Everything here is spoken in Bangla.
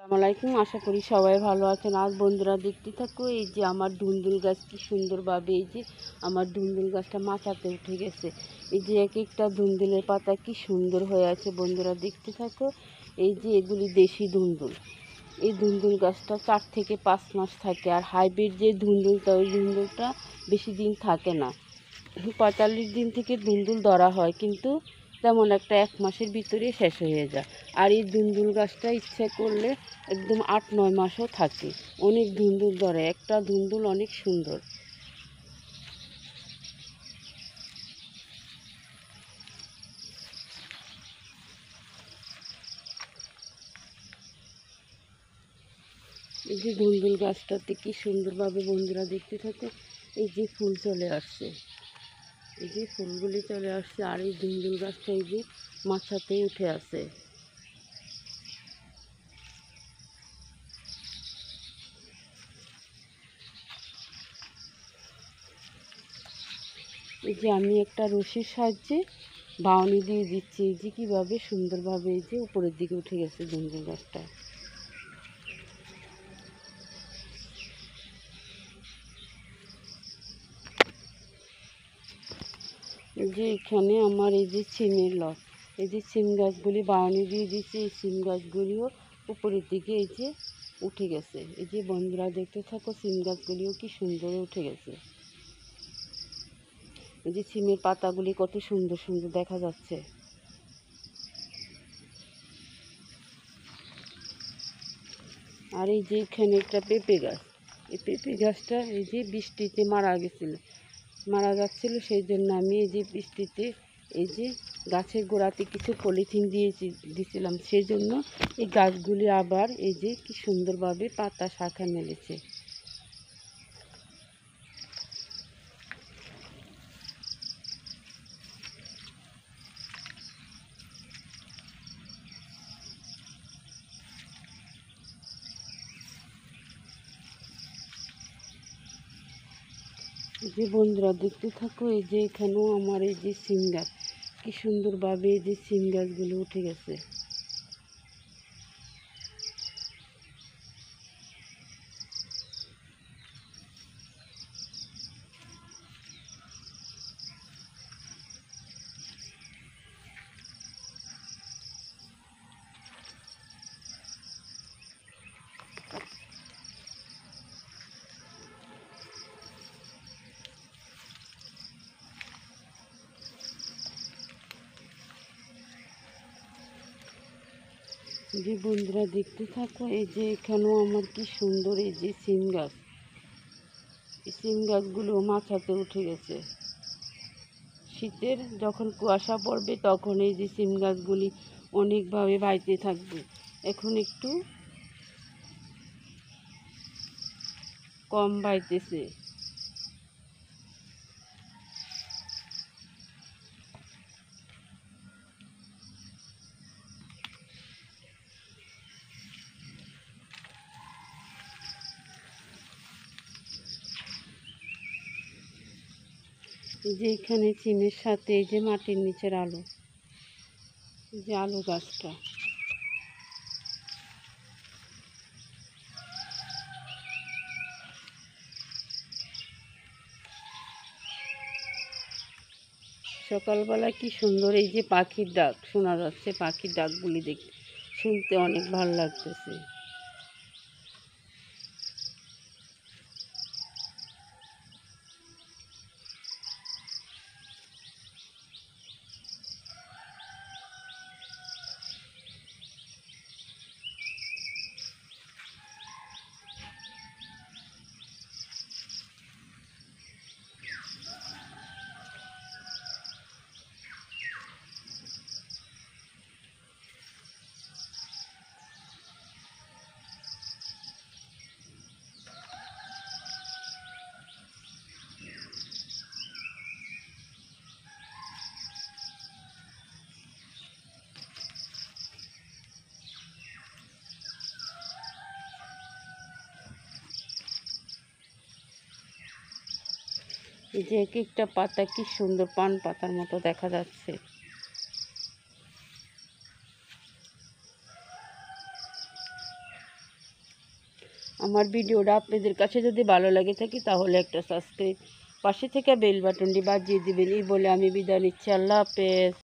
আসসালামু আলাইকুম। আশা করি সবাই ভালো আছেন। আজ বন্ধুরা দেখতে থাকো, এই যে আমার ধুন্দুল গাছ কি সুন্দরভাবে, এই যে আমার ধুন্দুল গাছটা মাচাতে উঠে গেছে। এই যে এক একটা ধুন্দুলের পাতা কি সুন্দর হয়ে আছে। বন্ধুরা দেখতে থাকো, এই যে এগুলি দেশি ধুন্দুল। এই ধুন্দুল গাছটা 4 থেকে 5 মাস থাকে। আর হাইব্রিড যে ধুন্দুলটা, ওই ধুন্দুলটা বেশি দিন থাকে না। 45 দিন থেকে ধুন্দুল ধরা হয়, কিন্তু তেমন একটা 1 মাসের ভিতরে শেষ হয়ে যায়। আর এই ধুন্দুল গাছটা ইচ্ছে করলে একদম 8-9 মাসও থাকে। অনেক ধুন্দুল ধরে, একটা ধুন্দুল অনেক সুন্দর। এই যে ধুন্দুল গাছটাতে কি সুন্দরভাবে, বন্ধুরা দেখতে থাকে, এই যে ফুল চলে আসছে, এই যে ফুলগুলি চলে আসছে। আর এই ধুন্দুল গাছটা এই যে মাচাতে উঠে আছে। এই যে আমি একটা রশির সাহায্যে বাউনি দিয়ে দিচ্ছি, এই যে কীভাবে সুন্দরভাবে এই যে উপরের দিকে উঠে গেছে ধুন্দুল গাছটা। এই যে এখানে আমার এই যে সিমের লব, এই যে সিম গাছগুলি বাউনি দিয়ে দিচ্ছি, এই সিম গাছগুলিও উপরের দিকে এই যে উঠে গেছে। এই যে বন্ধুরা দেখতে থাকো, সিম গাছগুলিও কি সুন্দর উঠে গেছে। এই যে সিমের পাতাগুলি কত সুন্দর সুন্দর দেখা যাচ্ছে। আর এই যে এখানে একটা পেঁপে গাছ, এই পেঁপে গাছটা এই যে বৃষ্টিতে মারা যাচ্ছিল, সেই জন্য আমি এই যে বৃষ্টিতে এই যে গাছের গোড়াতে কিছু পলিথিন দিয়েছিলাম, সেই জন্য এই গাছগুলি আবার এই যে কি সুন্দরভাবে পাতা শাখা মেলেছে। এই যে বন্ধুরা দেখতে থাকো, এই যে এখানেও আমার এই যে সিম গাছ কি সুন্দরভাবে এই যে সিম গাছগুলো উঠে গেছে। যে বন্ধুরা দেখতে থাকো, এই যে এখানেও আমার কি সুন্দর এই যে সিম গাছ, এই সিম গাছগুলো মাচাতে উঠে গেছে। শীতের যখন কুয়াশা পড়বে, তখন এই যে সিম গাছগুলি অনেকভাবে বাইতে থাকবে। এখন একটু কম বাইতেছে। এই যে এখানে সিমের সাথে এই যে মাটির নিচের আলু, এই যে আলু গাছটা, সকালবেলা কি সুন্দর এই যে পাখির ডাক শোনা যাচ্ছে। পাখির ডাকগুলি শুনতে অনেক ভালো লাগতেছে। এই যে এক একটা পাতা কি সুন্দর পান পাতার মতো দেখা যাচ্ছে। আমার ভিডিওটা আপনাদের কাছে যদি ভালো লাগে থাকে তাহলে একটা সাবস্ক্রাইব, পাশে থেকে বেল বাটনটি বাজিয়ে দিবেন। এই বলে আমি বিদায় নিচ্ছি। আল্লাহ হাফেজ।